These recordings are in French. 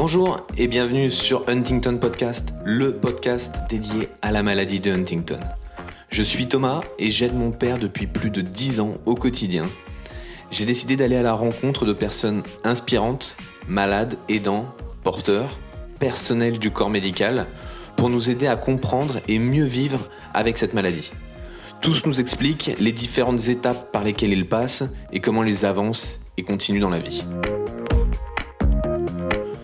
Bonjour et bienvenue sur Huntington Podcast, le podcast dédié à la maladie de Huntington. Je suis Thomas et j'aide mon père depuis plus de 10 ans au quotidien. J'ai décidé d'aller à la rencontre de personnes inspirantes, malades, aidants, porteurs, personnels du corps médical, pour nous aider à comprendre et mieux vivre avec cette maladie. Tous nous expliquent les différentes étapes par lesquelles ils passent et comment ils avancent et continuent dans la vie.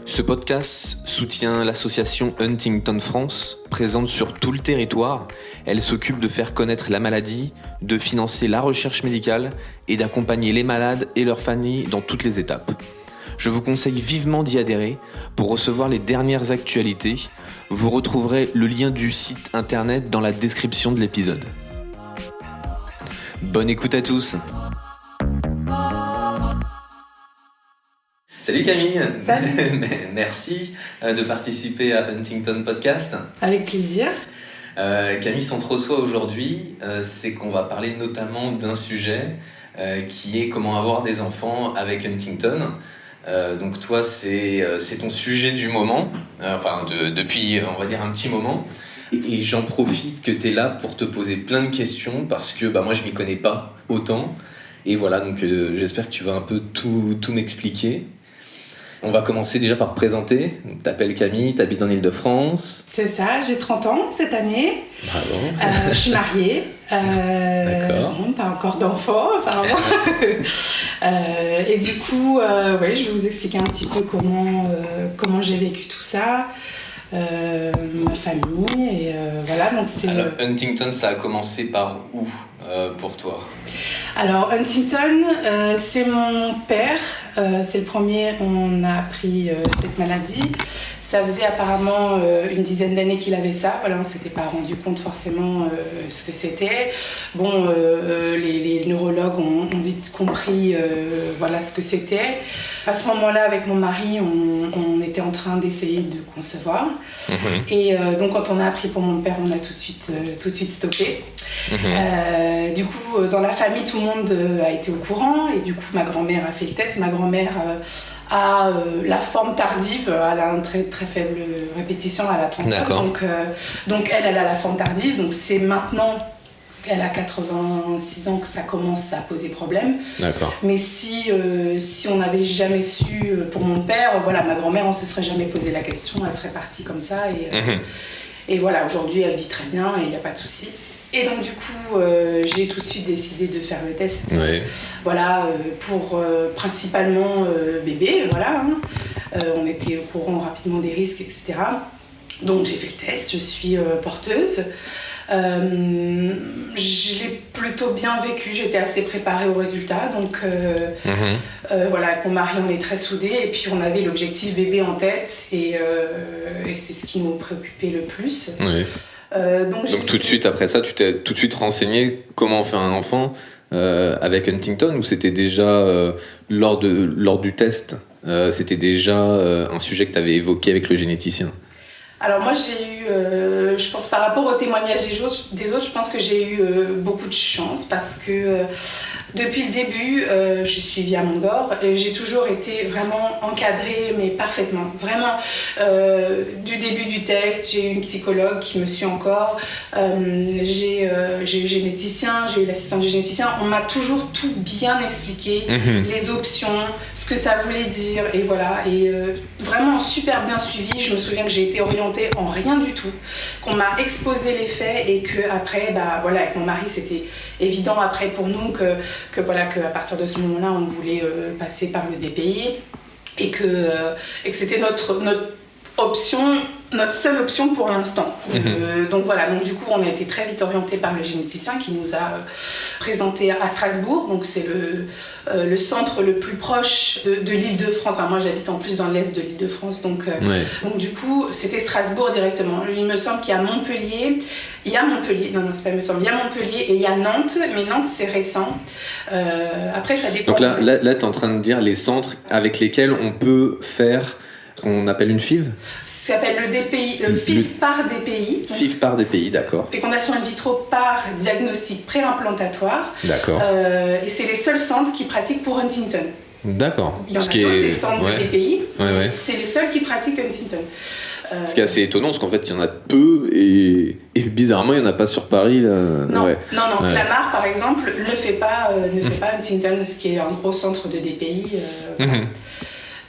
Ce podcast soutient l'association Huntington France, présente sur tout le territoire. Elle s'occupe de faire connaître la maladie, de financer la recherche médicale et d'accompagner les malades et leurs familles dans toutes les étapes. Je vous conseille vivement d'y adhérer pour recevoir les dernières actualités. Vous retrouverez le lien du site internet dans la description de l'épisode. Bonne écoute à tous. Salut Camille. Salut. Merci de participer à Huntington Podcast. Avec plaisir. Camille, son trop-soi aujourd'hui, c'est qu'on va parler notamment d'un sujet qui est comment avoir des enfants avec Huntington. Donc toi, c'est ton sujet du moment, depuis on va dire un petit moment. Et j'en profite que tu es là pour te poser plein de questions parce que moi je m'y connais pas autant. Et voilà, donc j'espère que tu vas un peu tout m'expliquer. On va commencer déjà par te présenter. Tu t'appelles Camille, tu habites en Île-de-France. C'est ça, j'ai 30 ans cette année. Bravo. Je suis mariée. D'accord. Bon, pas encore d'enfants, apparemment. Et du coup, je vais vous expliquer un petit peu comment j'ai vécu tout ça. Ma famille et voilà donc c'est. Alors Huntington, ça a commencé par où pour toi? Alors Huntington, c'est mon père, c'est le premier on a appris cette maladie. Ça faisait apparemment une dizaine d'années qu'il avait ça. Voilà, on ne s'était pas rendu compte forcément ce que c'était. Bon, les neurologues ont vite compris ce que c'était. À ce moment-là, avec mon mari, on était en train d'essayer de concevoir. Mmh. Et donc, quand on a appris pour mon père, on a tout de suite stoppé. Mmh. Du coup, dans la famille, tout le monde a été au courant. Et du coup, ma grand-mère a fait le test. Ma grand-mère a la forme tardive, elle a une très, très faible répétition, elle a 30 ans. Donc elle a la forme tardive. Donc c'est maintenant qu'elle a 86 ans que ça commence à poser problème. D'accord. Mais si on n'avait jamais su pour mon père, ma grand-mère, on ne se serait jamais posé la question, elle serait partie comme ça. Et voilà, aujourd'hui, elle vit très bien et il n'y a pas de souci. Et donc du coup, j'ai tout de suite décidé de faire le test. Oui. Pour principalement bébé, on était au courant rapidement des risques, etc. Donc j'ai fait le test, je suis porteuse. Je l'ai plutôt bien vécu, j'étais assez préparée aux résultats. Donc avec mon mari, on est très soudés. Et puis on avait l'objectif bébé en tête. Et c'est ce qui nous préoccupait le plus. Oui. Donc tout de suite après ça, tu t'es tout de suite renseigné comment faire un enfant avec Huntington, ou c'était déjà lors du test, c'était déjà un sujet que tu avais évoqué avec le généticien? Alors moi j'ai eu, je pense par rapport au témoignage des autres, je pense que j'ai eu beaucoup de chance parce que depuis le début, je suis via Mondor et j'ai toujours été vraiment encadrée, mais parfaitement. Vraiment, du début du test, j'ai eu une psychologue qui me suit encore, j'ai eu le généticien, j'ai eu l'assistant du généticien. On m'a toujours tout bien expliqué, les options, ce que ça voulait dire, et voilà. Et vraiment super bien suivi. Je me souviens que j'ai été orientée en rien du tout, qu'on m'a exposé les faits et que après, avec mon mari, c'était évident après pour nous que à partir de ce moment-là, on voulait passer par le DPI et que c'était notre option, notre seule option pour l'instant. Donc du coup, on a été très vite orientés par le généticien qui nous a présenté à Strasbourg. Donc c'est le centre le plus proche de l'Île-de-France. Enfin, moi, j'habite en plus dans l'est de l'Île-de-France. Donc du coup, c'était Strasbourg directement. Il me semble qu'il y a Montpellier. Il y a Montpellier. Non, c'est pas il me semble. Il y a Montpellier et il y a Nantes. Mais Nantes, c'est récent. Après, ça dépend. Donc là, tu es en train de dire les centres avec lesquels on peut faire ce qu'on appelle une FIV. Ça s'appelle le DPI, le FIV par DPI. FIV par DPI, d'accord. Fécondation in vitro par diagnostic préimplantatoire. D'accord. Et c'est les seuls centres qui pratiquent pour Huntington. D'accord. Il y en a d'autres, des centres de DPI, c'est les seuls qui pratiquent Huntington. Ce qui est assez étonnant, parce qu'en fait, il y en a peu, et bizarrement, il n'y en a pas sur Paris. Là. Non, Clamart, par exemple, ne fait pas Huntington, ce qui est un gros centre de DPI.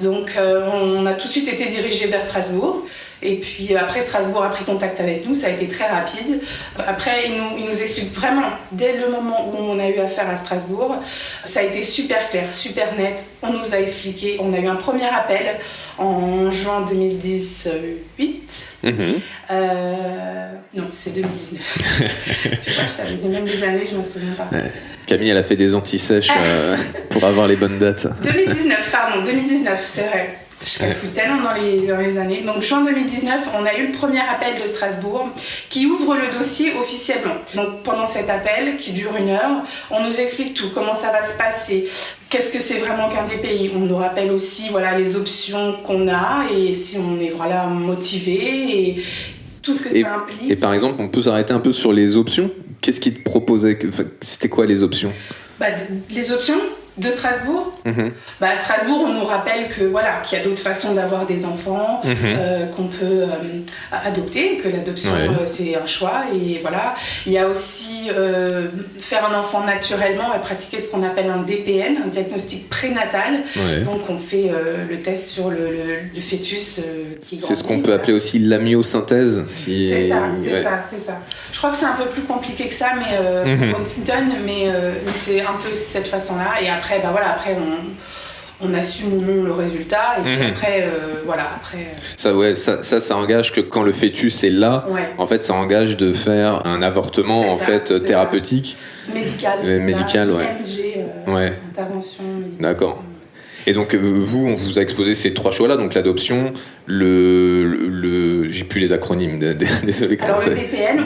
Donc, on a tout de suite été dirigé vers Strasbourg. Et puis après, Strasbourg a pris contact avec nous, ça a été très rapide. Après, il nous explique vraiment, dès le moment où on a eu affaire à Strasbourg, ça a été super clair, super net. On nous a expliqué, on a eu un premier appel en juin 2018. Non, c'est 2019. Tu vois, je t'avais dit même des années, je m'en souviens pas. Camille, elle a fait des anti-sèches pour avoir les bonnes dates. 2019, c'est vrai. Je calcule tellement dans les années. Donc, juin 2019, on a eu le premier appel de Strasbourg qui ouvre le dossier officiellement. Donc, pendant cet appel, qui dure 1 heure, on nous explique tout, comment ça va se passer, qu'est-ce que c'est vraiment qu'un DPI. On nous rappelle aussi les options qu'on a et si on est motivé et tout ce que ça implique. Et par exemple, on peut s'arrêter un peu sur les options. Qu'est-ce qu'ils te proposaient ? C'était quoi les options ? Les options de Strasbourg, Strasbourg, on nous rappelle qu'il y a d'autres façons d'avoir des enfants, qu'on peut adopter, que l'adoption c'est un choix, et voilà. Il y a aussi faire un enfant naturellement et pratiquer ce qu'on appelle un DPN, un diagnostic prénatal. Donc on fait le test sur le fœtus qui grandit. C'est ce qu'on peut appeler aussi l'amyosynthèse. C'est ça. Je crois que c'est un peu plus compliqué que ça, mais pour Huntington, mais c'est un peu cette façon-là. Et après, on assume ou non le résultat. Et puis après. Ça engage que quand le fœtus est là, en fait, ça engage de faire un avortement thérapeutique. Médical, MG, intervention médicale. D'accord. Et donc, vous, on vous a exposé ces 3 choix-là, donc l'adoption, j'ai plus les acronymes, désolé. Alors le DPN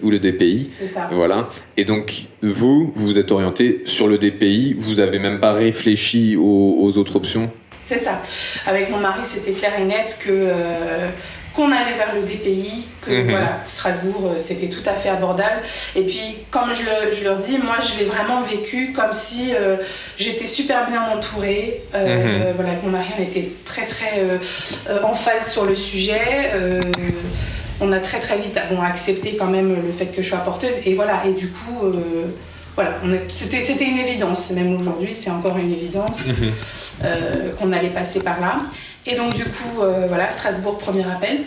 ou le DPI. C'est ça. Voilà. Et donc, vous êtes orienté sur le DPI, vous avez même pas réfléchi aux autres options ? C'est ça. Avec mon mari, c'était clair et net qu'on allait vers le DPI, que Strasbourg, c'était tout à fait abordable. Et puis, comme je leur dis, moi, je l'ai vraiment vécu comme si j'étais super bien entourée. Que mon mari, on était très, très en phase sur le sujet. On a très, très vite accepté quand même le fait que je sois porteuse. Et voilà, et du coup... c'était une évidence, même aujourd'hui, c'est encore une évidence qu'on allait passer par là. Et donc du coup, Strasbourg, premier appel.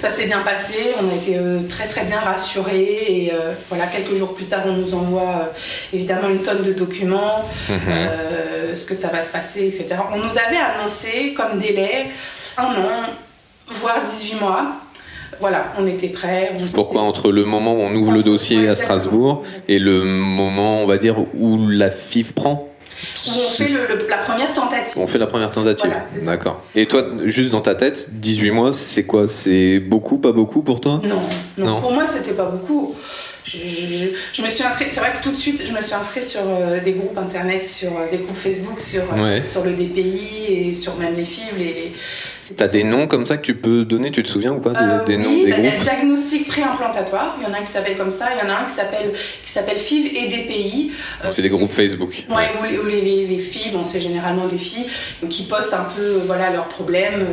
Ça s'est bien passé, on a été très très bien rassurés. Et quelques jours plus tard, on nous envoie évidemment une tonne de documents, ce que ça va se passer, etc. On nous avait annoncé comme délai 1 an, voire 18 mois. Voilà, on était prêts. Pourquoi entre le moment où on ouvre le dossier à Strasbourg et le moment, on va dire, où la FIV prend ? On fait la première tentative. On fait la première tentative, voilà, d'accord. Et toi, juste dans ta tête, 18 mois, c'est quoi ? C'est beaucoup, pas beaucoup pour toi ? Non, pour moi, c'était pas beaucoup. Je me suis inscrite, c'est vrai que tout de suite, je me suis inscrite sur des groupes internet, sur des groupes Facebook, sur le DPI et sur même les FIV. T'as des noms comme ça que tu peux donner, tu te souviens ou pas des noms des groupes ? Il y a diagnostic préimplantatoire, il y en a un qui s'appelle comme ça, il y en a un qui s'appelle FIV et DPI. Donc c'est des groupes Facebook. Où les filles, c'est généralement des filles qui postent un peu leurs problèmes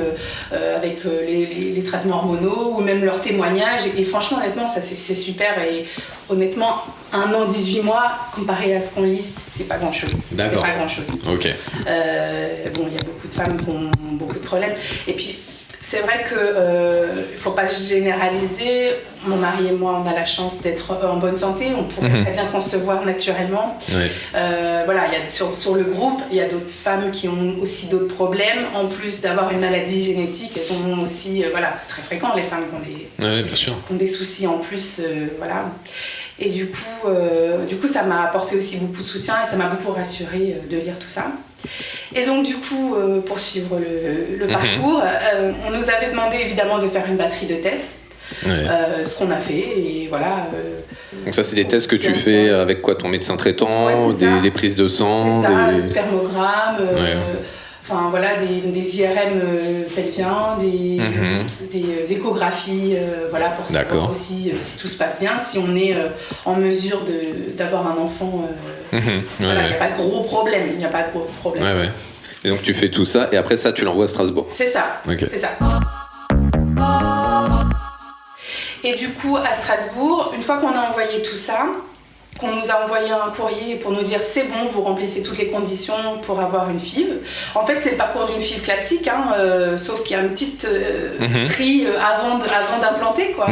avec les traitements hormonaux ou même leurs témoignages. Et franchement, honnêtement, ça c'est super. Et honnêtement, 1 an, 18 mois, comparé à ce qu'on lit, c'est pas grand-chose. D'accord. C'est pas grand-chose. Ok. Il y a beaucoup de femmes qui ont beaucoup de problèmes. Et puis, c'est vrai qu'il ne faut pas généraliser. Mon mari et moi, on a la chance d'être en bonne santé. On pourrait très bien concevoir naturellement. Sur le groupe, il y a d'autres femmes qui ont aussi d'autres problèmes. En plus d'avoir une maladie génétique, elles ont aussi... c'est très fréquent, les femmes qui ont des soucis en plus. Et du coup, ça m'a apporté aussi beaucoup de soutien et ça m'a beaucoup rassurée de lire tout ça. Et donc, du coup, pour suivre le parcours, on nous avait demandé évidemment de faire une batterie de tests, ce qu'on a fait. Et voilà. Donc, ça, c'est des tests que tu fais avec quoi ? Ton médecin traitant, des prises de sang, le spermogramme. Des IRM pelviens, des échographies, pour savoir aussi si tout se passe bien, si on est en mesure d'avoir un enfant Voilà, il n'y a pas de gros problème. Il n'y a pas de gros problème. Ouais. Et donc tu fais tout ça et après ça tu l'envoies à Strasbourg. C'est ça. Okay. C'est ça. Et du coup à Strasbourg, une fois qu'on a envoyé tout ça, qu'on nous a envoyé un courrier pour nous dire c'est bon, vous remplissez toutes les conditions pour avoir une FIV. En fait, c'est le parcours d'une FIV classique, sauf qu'il y a une petite tri avant d'implanter, quoi.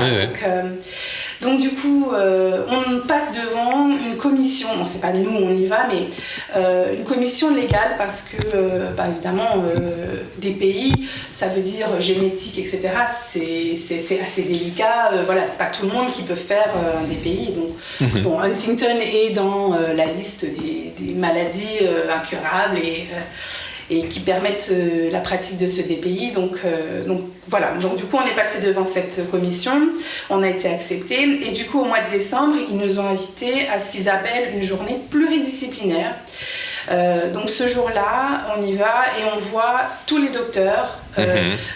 Donc du coup, on passe devant une commission, bon c'est pas nous on y va, mais une commission légale parce que, évidemment, des pays, ça veut dire génétique, etc. C'est assez délicat, voilà, c'est pas tout le monde qui peut faire des pays. Donc, bon, Huntington est dans la liste des maladies incurables et qui permettent la pratique de ce DPI. Donc voilà, donc du coup on est passé devant cette commission, on a été accepté et du coup au mois de décembre ils nous ont invités à ce qu'ils appellent une journée pluridisciplinaire. Donc ce jour-là, on y va et on voit tous les docteurs,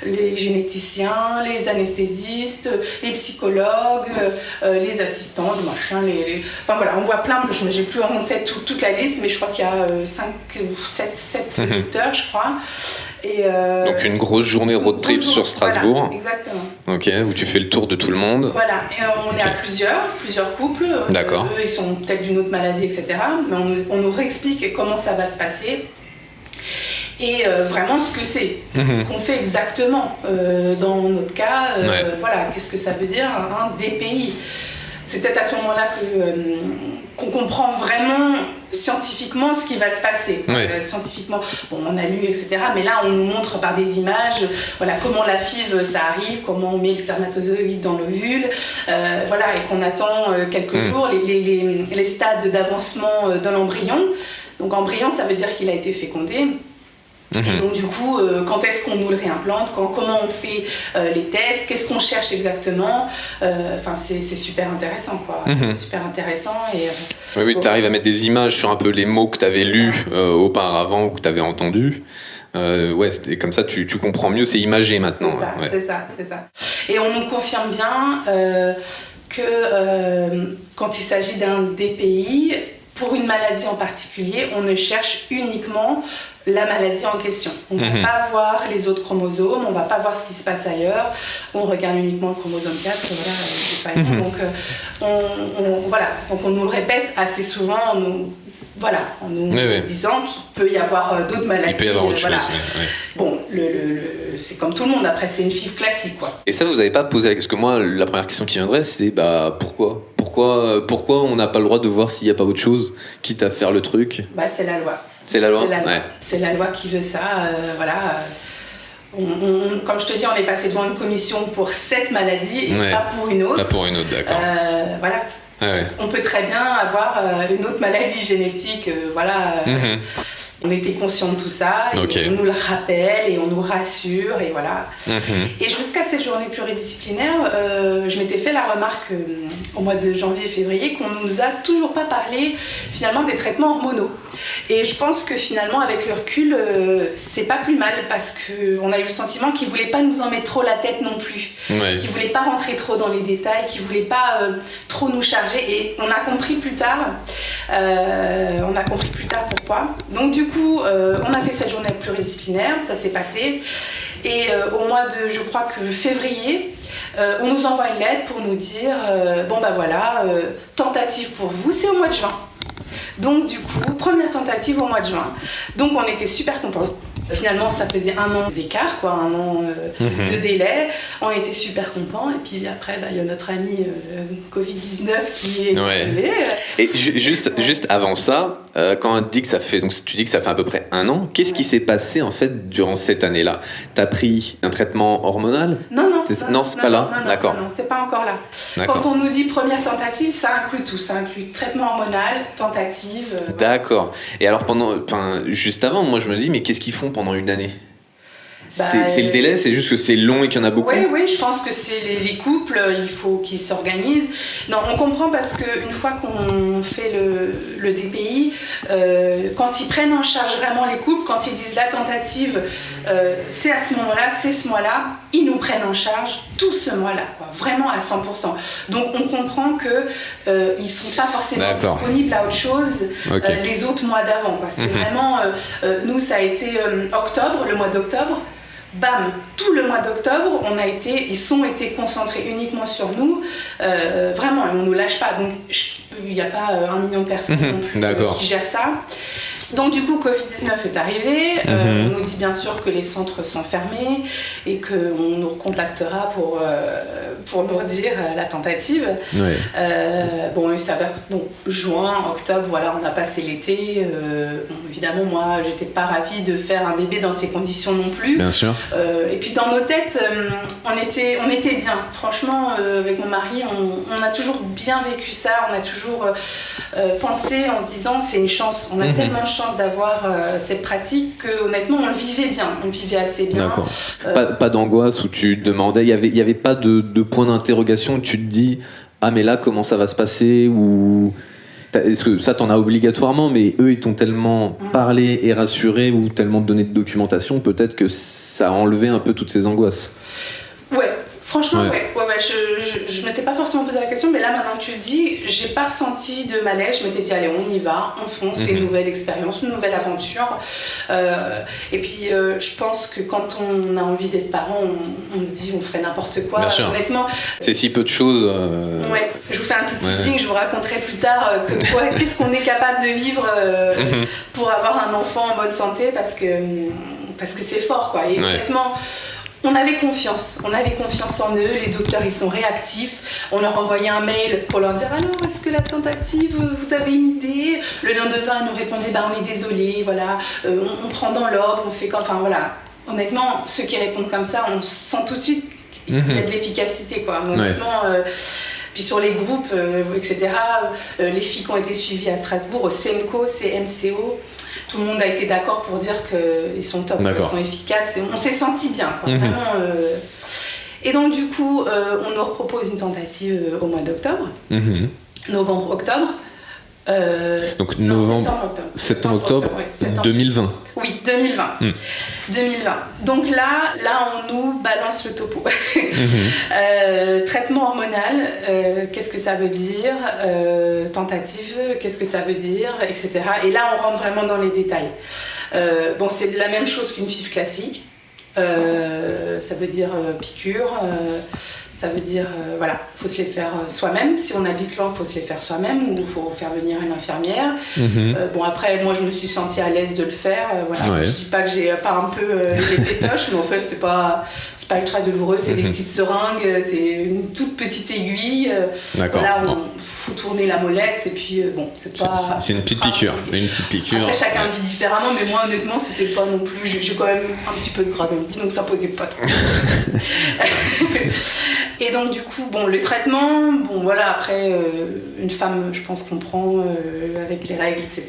les généticiens, les anesthésistes, les psychologues, les assistants, enfin voilà, on voit plein, j'ai plus en tête toute la liste, mais je crois qu'il y a 5 ou 7 docteurs, je crois. Donc une grosse journée road trip sur Strasbourg. Voilà, exactement. Ok, où tu fais le tour de tout le monde. Voilà, et on est à plusieurs couples. D'accord. Eux, ils sont peut-être d'une autre maladie, etc. Mais on nous réexplique comment ça va se passer. Et vraiment ce que c'est, ce qu'on fait exactement. Dans notre cas, voilà, qu'est-ce que ça veut dire un DPI. C'est peut-être à ce moment-là qu'on comprend vraiment scientifiquement ce qui va se passer. Scientifiquement, bon, on a lu, etc. Mais là, on nous montre par des images, voilà, comment la FIV, ça arrive, comment on met le spermatozoïde dans l'ovule, voilà, et qu'on attend quelques jours, les stades d'avancement de l'embryon. Donc, embryon, ça veut dire qu'il a été fécondé. Et donc du coup, quand est-ce qu'on nous le réimplante, comment on fait les tests, qu'est-ce qu'on cherche exactement, enfin c'est super intéressant quoi, super intéressant. Et, oui, tu arrives à mettre des images sur un peu les mots que tu avais lus auparavant ou que tu avais entendus. Ouais, comme ça tu comprends mieux, c'est imagé maintenant. C'est ça. Et on nous confirme bien que quand il s'agit d'un DPI, pour une maladie en particulier, on ne cherche uniquement la maladie en question. On ne va pas voir les autres chromosomes, on ne va pas voir ce qui se passe ailleurs, on regarde uniquement le chromosome 4, voilà, donc on nous le répète assez souvent en nous disant qu'il peut y avoir d'autres maladies. Il peut y avoir autre chose. Bon, c'est comme tout le monde, après c'est une FIV classique quoi. Et ça vous n'avez pas posé, parce que moi la première question qui viendrait c'est pourquoi on n'a pas le droit de voir s'il n'y a pas autre chose, quitte à faire le truc. C'est la loi. C'est la loi. C'est la loi qui veut ça, voilà. Comme je te dis, on est passé devant une commission pour cette maladie et pas pour une autre. Pas pour une autre, d'accord. Voilà. On peut très bien avoir une autre maladie génétique, voilà. On était conscients de tout ça, et on nous le rappelle et on nous rassure, et voilà. Et jusqu'à cette journée pluridisciplinaire, je m'étais fait la remarque au mois de janvier et février qu'on nous a toujours pas parlé finalement des traitements hormonaux. Et je pense que finalement, avec le recul, c'est pas plus mal parce qu'on a eu le sentiment qu'ils voulaient pas nous en mettre trop la tête non plus, qu'ils voulaient pas rentrer trop dans les détails, qu'ils voulaient pas trop nous charger. Et on a compris plus tard pourquoi. Donc du coup, on a fait cette journée pluridisciplinaire, ça s'est passé. Et au mois de, je crois que février, on nous envoie une lettre pour nous dire tentative pour vous, c'est au mois de juin. Donc du coup, première tentative au mois de juin. Donc on était super contents. Finalement, ça faisait 1 an d'écart, quoi, 1 an de délai. On était super contents. Et puis après, il y a notre ami Covid-19 qui est arrivé. Et juste avant ça, quand on dit que ça fait, donc tu dis que ça fait à peu près 1 an, qu'est-ce qui s'est passé en fait durant cette année-là ? T'as pris un traitement hormonal ? Non, c'est pas là. D'accord. Non, c'est pas encore là. D'accord. Quand on nous dit première tentative, ça inclut tout. Ça inclut traitement hormonal, tentative. D'accord. Et alors juste avant, moi je me dis, mais qu'est-ce qu'ils font pendant une année ? C'est le délai, c'est juste que c'est long et qu'il y en a beaucoup. Oui, je pense que c'est les couples, il faut qu'ils s'organisent. Non, on comprend parce qu'une fois qu'on fait le DPI, quand ils prennent en charge vraiment les couples, quand ils disent la tentative, c'est à ce moment-là, c'est ce mois-là, ils nous prennent en charge tout ce mois-là, quoi, vraiment à 100%. Donc on comprend que ils sont pas forcément disponibles à autre chose les autres mois d'avant, quoi. C'est vraiment, nous ça a été octobre, le mois d'octobre. Bam, tout le mois d'octobre, ils ont été concentrés uniquement sur nous, vraiment, on ne nous lâche pas. Donc, il n'y a pas 1 million de personnes non plus qui gèrent ça. Donc du coup, Covid-19 est arrivé, on nous dit bien sûr que les centres sont fermés et qu'on nous recontactera pour nous redire la tentative. Ouais. Bon, il s'avère que juin, octobre, voilà, on a passé l'été. Bon, évidemment, moi, j'étais pas ravie de faire un bébé dans ces conditions non plus. Bien sûr. Et puis dans nos têtes, on était bien. Franchement, avec mon mari, on a toujours bien vécu ça, on a toujours pensé en se disant c'est une chance, on a tellement de chance d'avoir cette pratique que honnêtement on le vivait bien, on le vivait assez bien. D'accord. Pas d'angoisse où tu te demandais, il y avait pas de point d'interrogation où tu te dis ah mais là comment ça va se passer, ou est-ce que ça t'en as obligatoirement, mais eux ils t'ont tellement parlé et rassuré ou tellement donné de documentation, peut-être que ça a enlevé un peu toutes ces angoisses. Ouais. Franchement, ouais. Je m'étais pas forcément posé la question, mais là, maintenant que tu le dis, j'ai pas ressenti de malaise. Je m'étais dit, allez, on y va, on fonce, c'est une nouvelle expérience, une nouvelle aventure. Et puis, je pense que quand on a envie d'être parent, on se dit, on ferait n'importe quoi. Bien sûr. Honnêtement. C'est si peu de choses. Ouais, je vous fais un petit teasing, je vous raconterai plus tard qu'est-ce qu'on est capable de vivre pour avoir un enfant en bonne santé, parce que c'est fort, quoi. Et honnêtement, on avait confiance en eux, les docteurs ils sont réactifs, on leur envoyait un mail pour leur dire alors est-ce que la tentative, vous avez une idée? Le lendemain ils nous répondaient on est désolé, voilà, on prend dans l'ordre, on fait quand, enfin voilà, honnêtement ceux qui répondent comme ça on sent tout de suite qu'il y a de l'efficacité, quoi, honnêtement. Puis sur les groupes, etc., les filles qui ont été suivies à Strasbourg, au CMCO, CMCO, tout le monde a été d'accord pour dire qu'ils sont top, qu'ils sont efficaces. Et on s'est senti bien, quoi, vraiment. Et donc du coup, on nous propose une tentative au mois d'octobre, novembre-octobre. Donc septembre-octobre 2020. Oui, 2020. 2020. Donc là, on nous balance le topo. Traitement hormonal, qu'est-ce que ça veut dire? Tentative, qu'est-ce que ça veut dire? Etc. Et là, on rentre vraiment dans les détails. Bon, c'est la même chose qu'une FIV classique. Ça veut dire piqûre. Ça veut dire, voilà, il faut se les faire soi-même. Si on habite loin, il faut se les faire soi-même ou il faut faire venir une infirmière. Bon, après, moi, je me suis sentie à l'aise de le faire. Voilà. Je dis pas que j'ai pas un peu les pétoches, mais en fait, c'est pas ultra douloureux. C'est des petites seringues, c'est une toute petite aiguille. Voilà, il faut tourner la molette et puis, bon, c'est pas... C'est une petite piqûre. Une petite piqûre. Après, chacun vit différemment, mais moi, honnêtement, c'était pas non plus... J'ai quand même un petit peu de gras dans le vie, donc ça posait pas trop. Et donc du coup, bon, le traitement, bon voilà, après, une femme, je pense, comprend avec les règles, etc.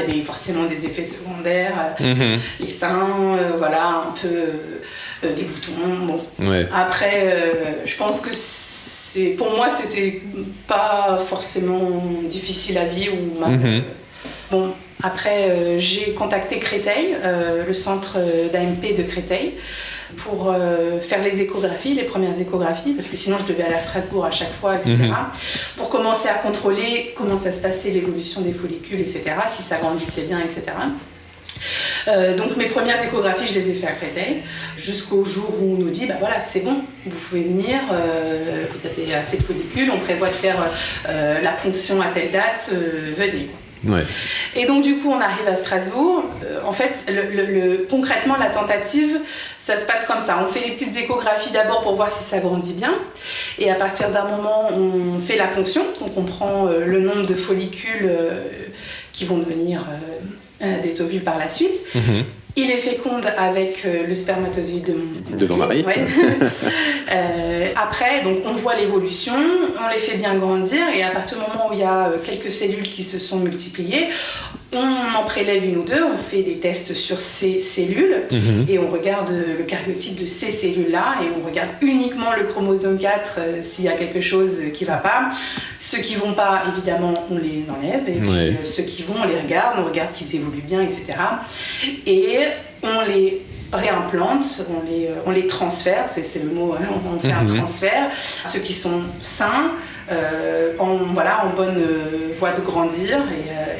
Il y a forcément des effets secondaires, les seins, voilà, un peu des boutons. Bon. Après, je pense que pour moi, c'était pas forcément difficile à vivre. Bon, après, j'ai contacté Créteil, le centre d'AMP de Créteil, pour faire les échographies, les premières échographies, parce que sinon je devais aller à Strasbourg à chaque fois, etc. Pour commencer à contrôler comment ça se passait, l'évolution des follicules, etc., si ça grandissait bien, etc. Donc mes premières échographies, je les ai fait à Créteil, jusqu'au jour où on nous dit, bah voilà, c'est bon, vous pouvez venir, vous avez assez de follicules, on prévoit de faire la ponction à telle date, venez. Et donc du coup on arrive à Strasbourg. En fait concrètement la tentative ça se passe comme ça, on fait les petites échographies d'abord pour voir si ça grandit bien, et à partir d'un moment on fait la ponction, donc on prend le nombre de follicules qui vont devenir des ovules par la suite. Il est féconde avec le spermatozoïde de mon mari. Après, donc, on voit l'évolution, on les fait bien grandir, et à partir du moment où il y a quelques cellules qui se sont multipliées, On en prélève une ou deux, on fait des tests sur ces cellules et on regarde le karyotype de ces cellules-là et on regarde uniquement le chromosome 4 s'il y a quelque chose qui ne va pas. Ceux qui ne vont pas, évidemment, on les enlève et puis, ceux qui vont, on regarde qu'ils évoluent bien, etc. Et on les réimplante, on les transfère, c'est le mot, hein, on fait un transfert. Ceux qui sont sains, en bonne voie de grandir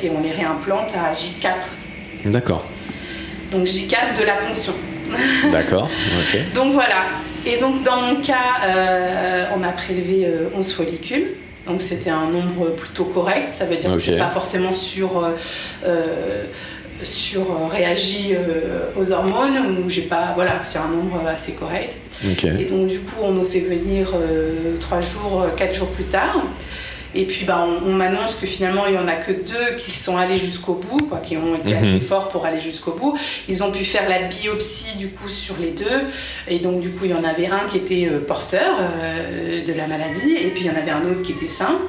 et on les réimplante à J4. D'accord. Donc J4 de la ponction. D'accord, ok. Donc voilà. Et donc dans mon cas, on a prélevé 11 follicules. Donc c'était un nombre plutôt correct. Ça veut dire que je ne suis pas forcément réagi aux hormones, ou j'ai pas, voilà, c'est un nombre assez correct. Et donc du coup on nous fait venir 4 jours plus tard. Et puis on m'annonce que finalement il n'y en a que 2 qui sont allés jusqu'au bout, quoi, qui ont été assez forts pour aller jusqu'au bout. Ils ont pu faire la biopsie du coup sur les 2, et donc du coup il y en avait un qui était porteur de la maladie, et puis il y en avait un autre qui était sain.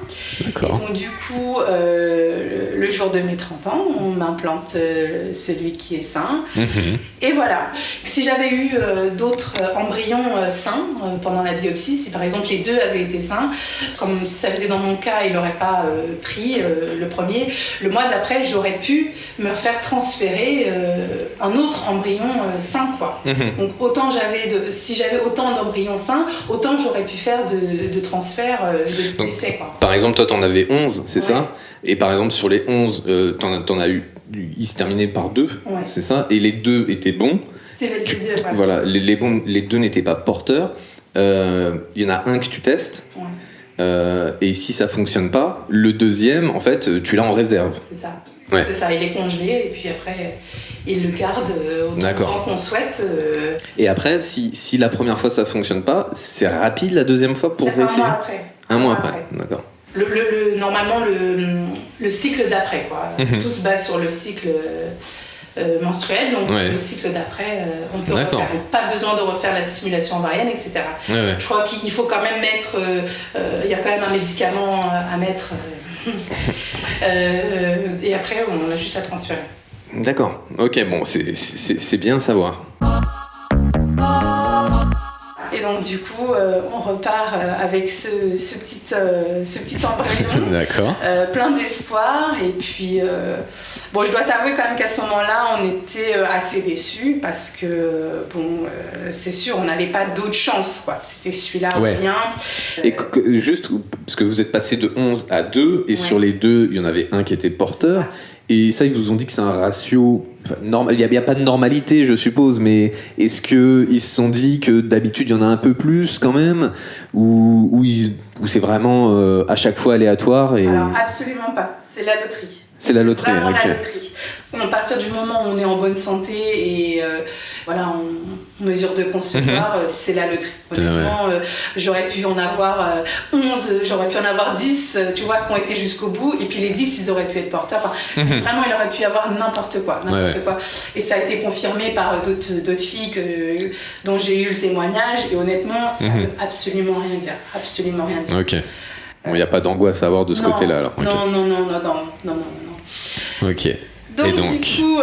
D'accord. Et donc du coup le jour de mes 30 ans, on m'implante celui qui est sain. Et voilà. Si j'avais eu d'autres embryons sains pendant la biopsie, si par exemple les 2 avaient été sains, comme ça avait été dans mon cas, il n'aurait pas pris le premier. Le mois d'après, j'aurais pu me faire transférer un autre embryon sain, quoi. Donc autant si j'avais autant d'embryons sains, autant j'aurais pu faire de transfert de décès, quoi. Par exemple, toi, t'en avais 11, c'est ça? Et par exemple, sur les 11, t'en as eu, ils se terminaient par 2, c'est ça? Et les 2 étaient bons. C'est les 2, voilà. Les 2 n'étaient pas porteurs. Il y en a un que tu testes. Et si ça fonctionne pas, le deuxième, en fait, tu l'as en réserve. C'est ça. C'est ça, il est congelé et puis après, il le garde autant qu'on souhaite. Et après, si la première fois ça fonctionne pas, c'est rapide la deuxième fois pour essayer. Un mois après. D'accord. Normalement, le cycle d'après, quoi. Tout se base sur le cycle menstruel, donc le cycle d'après, on peut refaire. Donc, pas besoin de refaire la stimulation ovarienne, etc. Je crois qu'il faut quand même mettre, il y a quand même un médicament à mettre, et après on a juste à transférer. D'accord, ok, bon, c'est bien à savoir. Et donc du coup, on repart avec ce petit embryon. D'accord. Plein d'espoir. Et puis, je dois t'avouer quand même qu'à ce moment-là, on était assez déçus parce que, c'est sûr, on n'avait pas d'autre chance, quoi. C'était celui-là ou rien. Et juste, parce que vous êtes passé de 11 à 2, et sur les 2, il y en avait un qui était porteur. Et ça, ils vous ont dit que c'est un ratio normal. Il n'y a pas de normalité, je suppose, mais est-ce qu'ils se sont dit que d'habitude, il y en a un peu plus quand même, ou c'est vraiment à chaque fois aléatoire Alors, absolument pas. C'est la loterie. C'est la loterie, vraiment la loterie. À partir du moment où on est en bonne santé et on mesure de concevoir, c'est la loterie. Honnêtement, j'aurais pu en avoir 11, j'aurais pu en avoir 10, tu vois, qui ont été jusqu'au bout, et puis les 10, ils auraient pu être porteurs. Enfin, vraiment, il aurait pu y avoir n'importe quoi. Et ça a été confirmé par d'autres filles dont j'ai eu le témoignage, et honnêtement, ça ne veut absolument rien dire. Absolument rien dire. Ok. Bon, il n'y a pas d'angoisse à avoir de ce côté-là, alors. Okay. Non. Ok. Donc, du coup,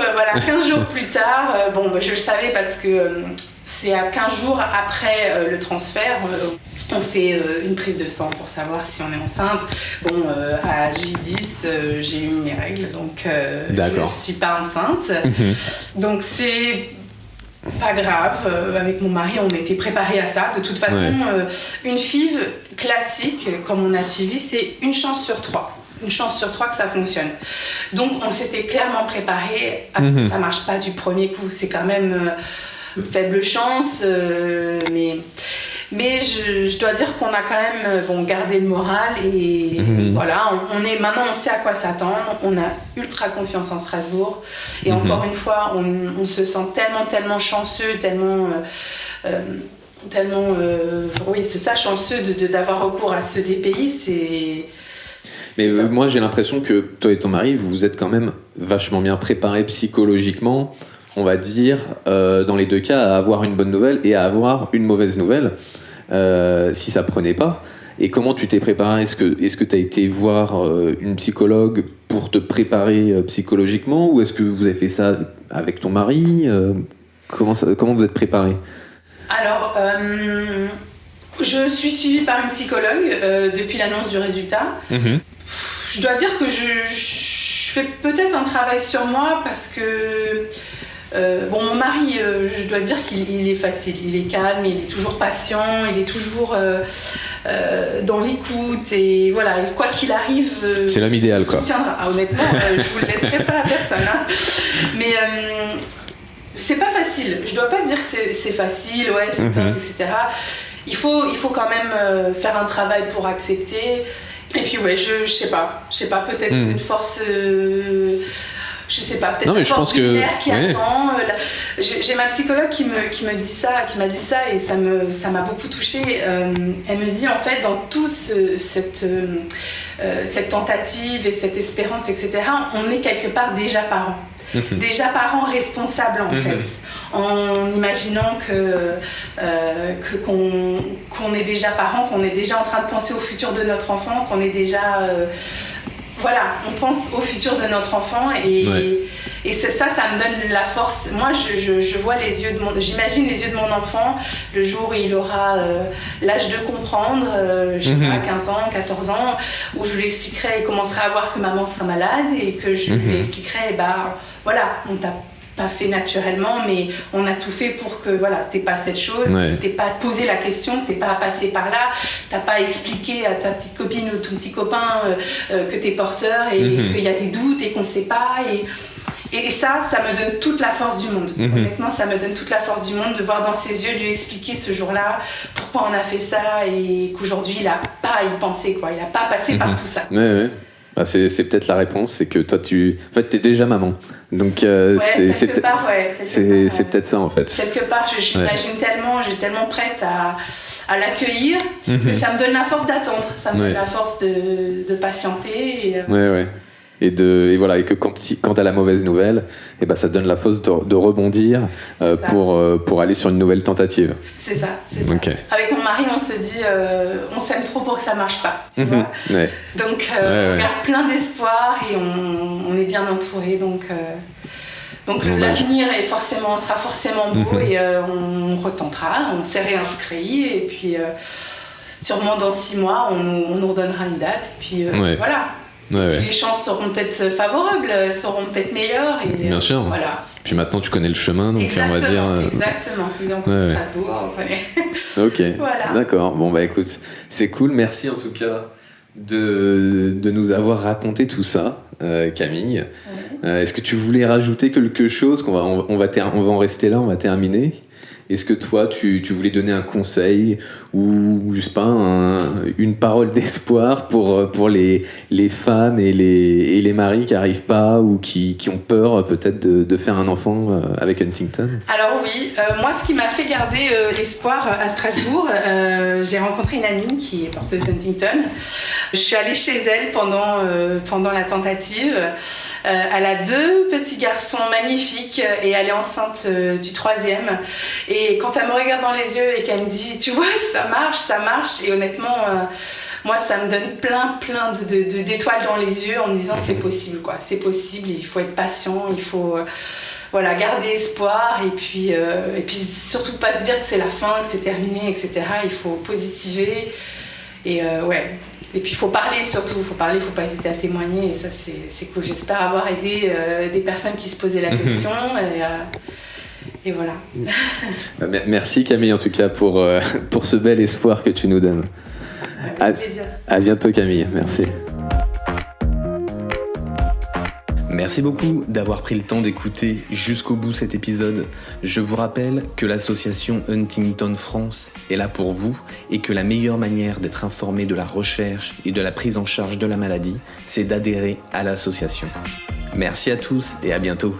15 jours plus tard, je le savais parce que c'est à 15 jours après le transfert, on fait une prise de sang pour savoir si on est enceinte. À J10, j'ai eu mes règles, donc je ne suis pas enceinte. Donc c'est pas grave, avec mon mari, on était préparés à ça. De toute façon, une FIV classique, comme on a suivi, c'est une chance sur 3. Une chance sur 3 que ça fonctionne. Donc on s'était clairement préparé à ce que ça marche pas du premier coup. C'est quand même faible chance, mais je dois dire qu'on a quand même gardé le moral et voilà, maintenant on sait à quoi s'attendre. On a ultra confiance en Strasbourg et encore une fois, on se sent tellement chanceux, oui c'est ça, chanceux d'avoir recours à ce DPI. Mais moi, j'ai l'impression que toi et ton mari, vous êtes quand même vachement bien préparés psychologiquement, on va dire, dans les deux cas, à avoir une bonne nouvelle et à avoir une mauvaise nouvelle, si ça prenait pas. Et comment tu t'es préparé ? Est-ce que tu as été voir une psychologue pour te préparer psychologiquement, ou est-ce que vous avez fait ça avec ton mari ? Comment vous êtes préparé ? Alors, je suis suivie par une psychologue depuis l'annonce du résultat. Je dois dire que je fais peut-être un travail sur moi parce que mon mari, je dois dire qu'il est facile, il est calme, il est toujours patient, il est toujours dans l'écoute et voilà, quoi qu'il arrive, c'est l'homme idéal, quoi. Honnêtement, je vous le laisserai pas à personne, hein. Mais c'est pas facile. Je dois pas dire que c'est facile, ouais, c'est top, etc. Il faut quand même faire un travail pour accepter. Et puis ouais, je sais pas, peut-être une force, je sais pas, peut-être une force lunaire qui attend. J'ai ma psychologue qui m'a dit ça et ça m'a beaucoup touchée. Elle me dit en fait dans tout cette tentative et cette espérance, etc. On est quelque part déjà parents. Déjà parents responsables en fait, en imaginant qu'on est déjà parents, qu'on est déjà en train de penser au futur de notre enfant, qu'on est déjà voilà, on pense au futur de notre enfant et ça me donne la force. Moi je vois j'imagine les yeux de mon enfant le jour où il aura l'âge de comprendre, je sais pas, 15 ans, 14 ans, où je lui expliquerai, il commencera à voir que maman sera malade et que je lui expliquerai, voilà, on t'a pas fait naturellement, mais on a tout fait pour que voilà, t'aies pas cette chose, que t'aies pas posé la question, que t'aies pas passé par là, t'as pas expliqué à ta petite copine ou ton petit copain que t'es porteur et qu'il y a des doutes et qu'on sait pas. Et ça me donne toute la force du monde. Honnêtement, ça me donne toute la force du monde de voir dans ses yeux, de lui expliquer ce jour-là pourquoi on a fait ça et qu'aujourd'hui il a pas à y penser, quoi. Il a pas passé par tout ça. Ouais. Bah, c'est peut-être la réponse, c'est que toi t'es déjà maman, donc c'est peut-être ça en fait. Quelque part, je l'imagine tellement, j'ai tellement prête à l'accueillir que ça me donne la force d'attendre, ça me donne la force de patienter. Et voilà, et que quand t'as la mauvaise nouvelle, et ben ça te donne la force de rebondir pour aller sur une nouvelle tentative. C'est ça. Okay. Avec mon mari, on se dit on s'aime trop pour que ça marche pas, tu vois. Donc on garde plein d'espoir et on est bien entouré, donc l'avenir sera forcément beau et on retentera, on s'est réinscrit et puis sûrement dans 6 mois on nous redonnera une date et puis voilà. Les chances seront peut-être favorables, seront peut-être meilleures. Et, bien sûr. Voilà. Puis maintenant, tu connais le chemin, donc on va dire... Exactement. Donc, Strasbourg, on connaît. Ok, voilà. D'accord. Bon, bah écoute, c'est cool. Merci en tout cas de nous avoir raconté tout ça, Camille. Est-ce que tu voulais rajouter quelque chose ? On va en rester là, on va terminer. Est-ce que toi, tu voulais donner un conseil ou je sais pas, une parole d'espoir pour les femmes et les maris qui n'arrivent pas ou qui ont peur peut-être de faire un enfant avec Huntington ? Alors oui, moi ce qui m'a fait garder espoir à Strasbourg, j'ai rencontré une amie qui est porteuse d'Huntington. Je suis allée chez elle pendant la tentative. Elle a 2 petits garçons magnifiques et elle est enceinte du 3e. Et quand elle me regarde dans les yeux et qu'elle me dit « Tu vois, ça marche » et honnêtement, moi ça me donne plein d'étoiles dans les yeux en me disant « C'est possible, quoi. C'est possible, il faut être patient, il faut garder espoir et puis surtout pas se dire que c'est la fin, que c'est terminé, etc. Il faut positiver et Et puis il faut parler surtout, il faut pas hésiter à témoigner et ça c'est cool. J'espère avoir aidé des personnes qui se posaient la question et voilà. Merci Camille en tout cas pour ce bel espoir que tu nous donnes. Avec plaisir. À bientôt Camille, merci. Merci beaucoup d'avoir pris le temps d'écouter jusqu'au bout cet épisode. Je vous rappelle que l'association Huntington France est là pour vous et que la meilleure manière d'être informé de la recherche et de la prise en charge de la maladie, c'est d'adhérer à l'association. Merci à tous et à bientôt.